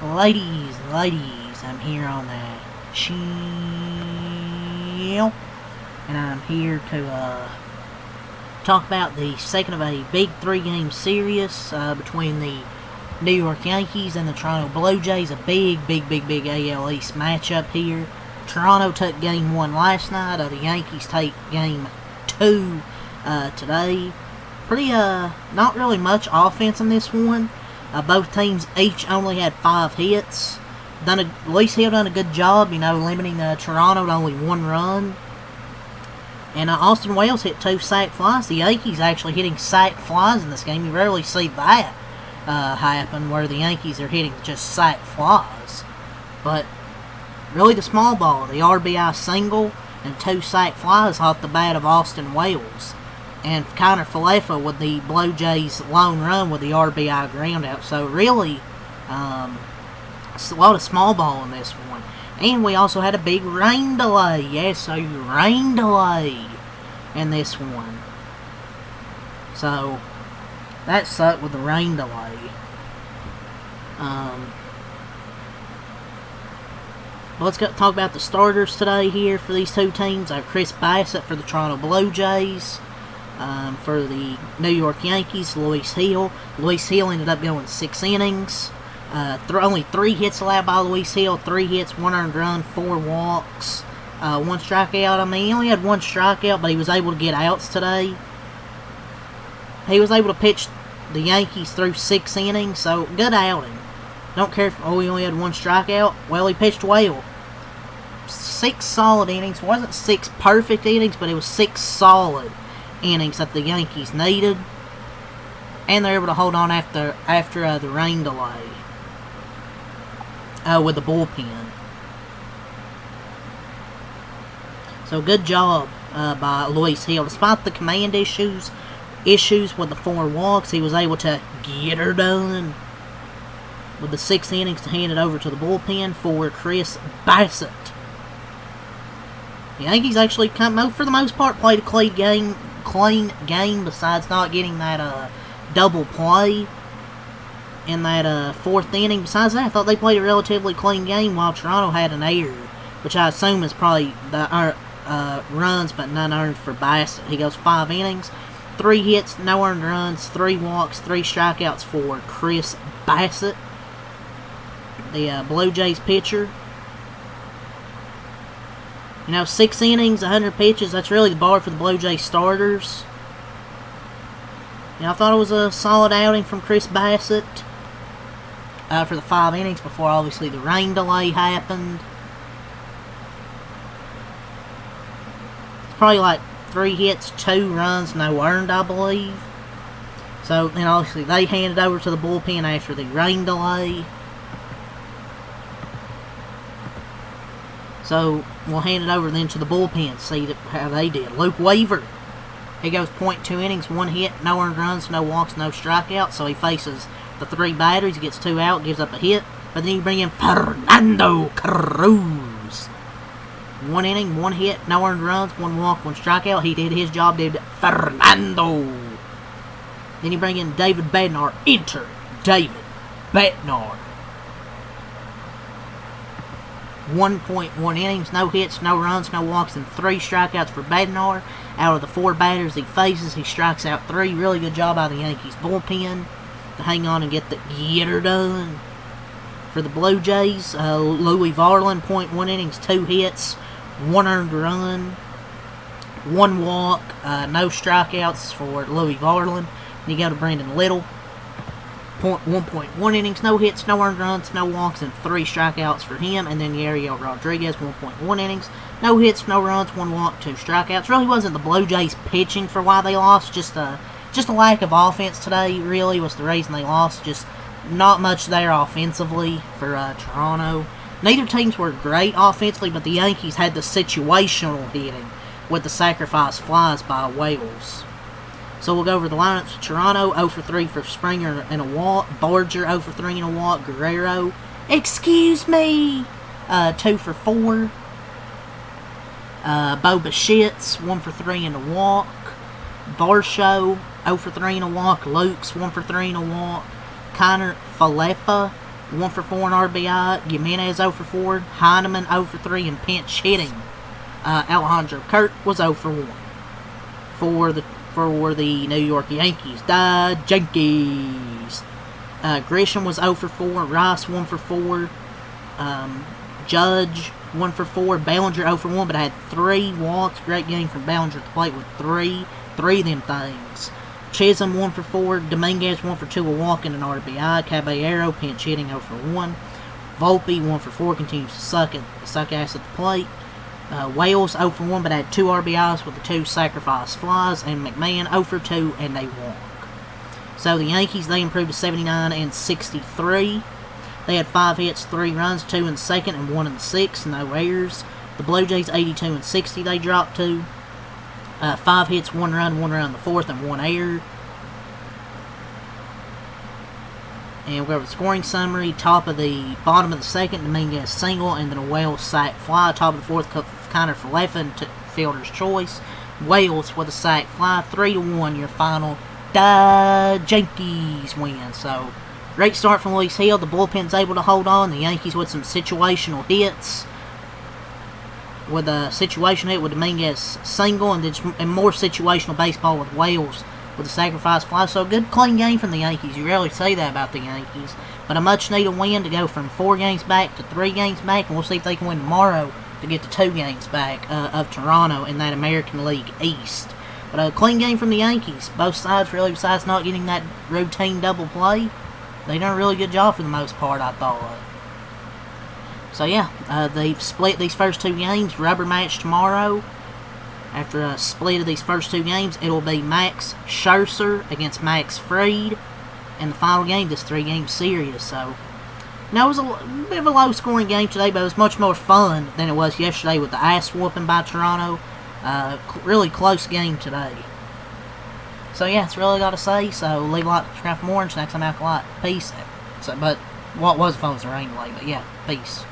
Ladies, I'm here on the show, and I'm here to talk about the second of a big 3-game series between the New York Yankees and the Toronto Blue Jays. A big AL East matchup here. Toronto took Game 1 last night. The Yankees take Game 2 today. Pretty, not really much offense in this one. Both teams each only had 5 hits. Luis Hill done a good job, limiting Toronto to only 1 run. And Austin Wells hit 2 sac flies. The Yankees actually hitting sac flies in this game. You rarely see that happen, where the Yankees are hitting just sac flies. But really the small ball, the RBI single and 2 sac flies off the bat of Austin Wells. And Connor Falefa with the Blue Jays' lone run with the RBI ground out. So really, it's a lot of small ball in this one. And we also had a big rain delay. Yes, a rain delay in this one. So that sucked with the rain delay. Let's talk about the starters today here for these two teams. I have Chris Bassett for the Toronto Blue Jays. For the New York Yankees, Luis Hill. Luis Hill ended up going 6 innings. Only 3 hits allowed by Luis Hill. 3 hits, 1 earned run, 4 walks, 1 strikeout. He only had 1 strikeout, but he was able to get outs today. He was able to pitch the Yankees through 6 innings, so good outing. Don't care if he only had 1 strikeout. Well, he pitched well. 6 solid innings. It wasn't 6 perfect innings, but it was 6 solid innings that the Yankees needed, and they're able to hold on after the rain delay with the bullpen. So good job by Luis Hill. Despite the command issues with the 4 walks, he was able to get her done with the 6 innings to hand it over to the bullpen for Chris Bassett. The Yankees actually, for the most part, played a clean game, besides not getting that double play in that 4th inning. Besides that, I thought they played a relatively clean game, while Toronto had an error, which I assume is probably the runs, but none earned for Bassett. He goes 5 innings, 3 hits, no earned runs, 3 walks, 3 strikeouts for Chris Bassett, the Blue Jays pitcher. 6 innings, 100 pitches, that's really the bar for the Blue Jays starters. I thought it was a solid outing from Chris Bassett for the 5 innings before, obviously, the rain delay happened. It's probably like 3 hits, 2 runs, no earned, I believe. So, then obviously, they handed over to the bullpen after the rain delay. So, we'll hand it over then to the bullpen, see how they did. Luke Weaver, he goes .2 innings, 1 hit, no earned runs, no walks, no strikeouts. So he faces the 3 batters, gets 2 out, gives up a hit. But then you bring in Fernando Cruz. 1 inning, 1 hit, no earned runs, 1 walk, 1 strikeout. He did his job, did Fernando. Then you bring in David Bednar. Enter David Bednar. 1.1 innings, no hits, no runs, no walks, and 3 strikeouts for Bednar. Out of the 4 batters he faces, he strikes out 3. Really good job by the Yankees bullpen to hang on and get her done. For the Blue Jays, Louis Varland, 0.1 innings, 2 hits, 1 earned run, 1 walk, no strikeouts for Louis Varland. Then you go to Brandon Little. 1.1 innings, no hits, no earned runs, no walks, and 3 strikeouts for him. And then Yariel Rodriguez, 1.1 innings, no hits, no runs, 1 walk, 2 strikeouts. Really wasn't the Blue Jays pitching for why they lost. Just a lack of offense today, really, was the reason they lost. Just not much there offensively for Toronto. Neither teams were great offensively, but the Yankees had the situational hitting with the sacrifice flies by Wells. So we'll go over the lineups. Toronto, 0 for 3 for Springer and a walk. Barger, 0 for 3 and a walk. Guerrero, 2 for 4. Bo Bichette, 1 for 3 and a walk. Varsho, 0 for 3 and a walk. Lukes, 1 for 3 and a walk. Connor Falefa, 1 for 4 in RBI. Jimenez 0 for 4. Heineman 0 for 3 in pinch hitting. Alejandro Kirk was 0 for 1 for the New York Yankees. The Yankees. Grisham was 0 for 4. Rice 1 for 4. Judge 1 for 4. Bellinger 0 for 1, but I had 3 walks. Great game from Bellinger at the plate with 3 of them things. Chisholm 1 for 4. Dominguez 1 for 2, a walk and an RBI. Caballero pinch hitting 0 for 1. Volpe 1 for 4, continues to suck ass at the plate. Wales 0 for 1, but had 2 RBIs with the 2 sacrifice flies. And McMahon 0 for 2 and a walk. So the Yankees, they improved to 79 and 63. They had 5 hits, 3 runs, 2 in the second and 1 in the sixth, no errors. The Blue Jays 82 and 60 they dropped to. 5 hits, 1 run, 1 run in the fourth, and 1 error. And we'll go over the scoring summary. Bottom of the second, Dominguez single, and then a Wales sac fly. Top of the fourth, Connor for Leffen, fielder's choice. Wales with a sac fly. 3-1, your final. The Yankees win. So, great start from Luis Hill. The bullpen's able to hold on. The Yankees with some situational hits. With a situation hit with Dominguez single, and then more situational baseball with Wales with a sacrifice fly. So a good clean game from the Yankees. You rarely say that about the Yankees. But a much needed win to go from 4 games back to 3 games back. And we'll see if they can win tomorrow to get to 2 games back of Toronto in that American League East. But a clean game from the Yankees. Both sides really, besides not getting that routine double play, they done a really good job for the most part, I thought. So yeah, they've split these first 2 games. Rubber match tomorrow. After a split of these first 2 games, it'll be Max Scherzer against Max Fried in the final game of this 3-game series. So, now it was a bit of a low-scoring game today, but it was much more fun than it was yesterday with the ass-whooping by Toronto. Really close game today. So yeah, that's really all I got to say. So leave a like, subscribe for more, and next time out a lot. Peace. So, but what was the phone was rain delay, but yeah, peace.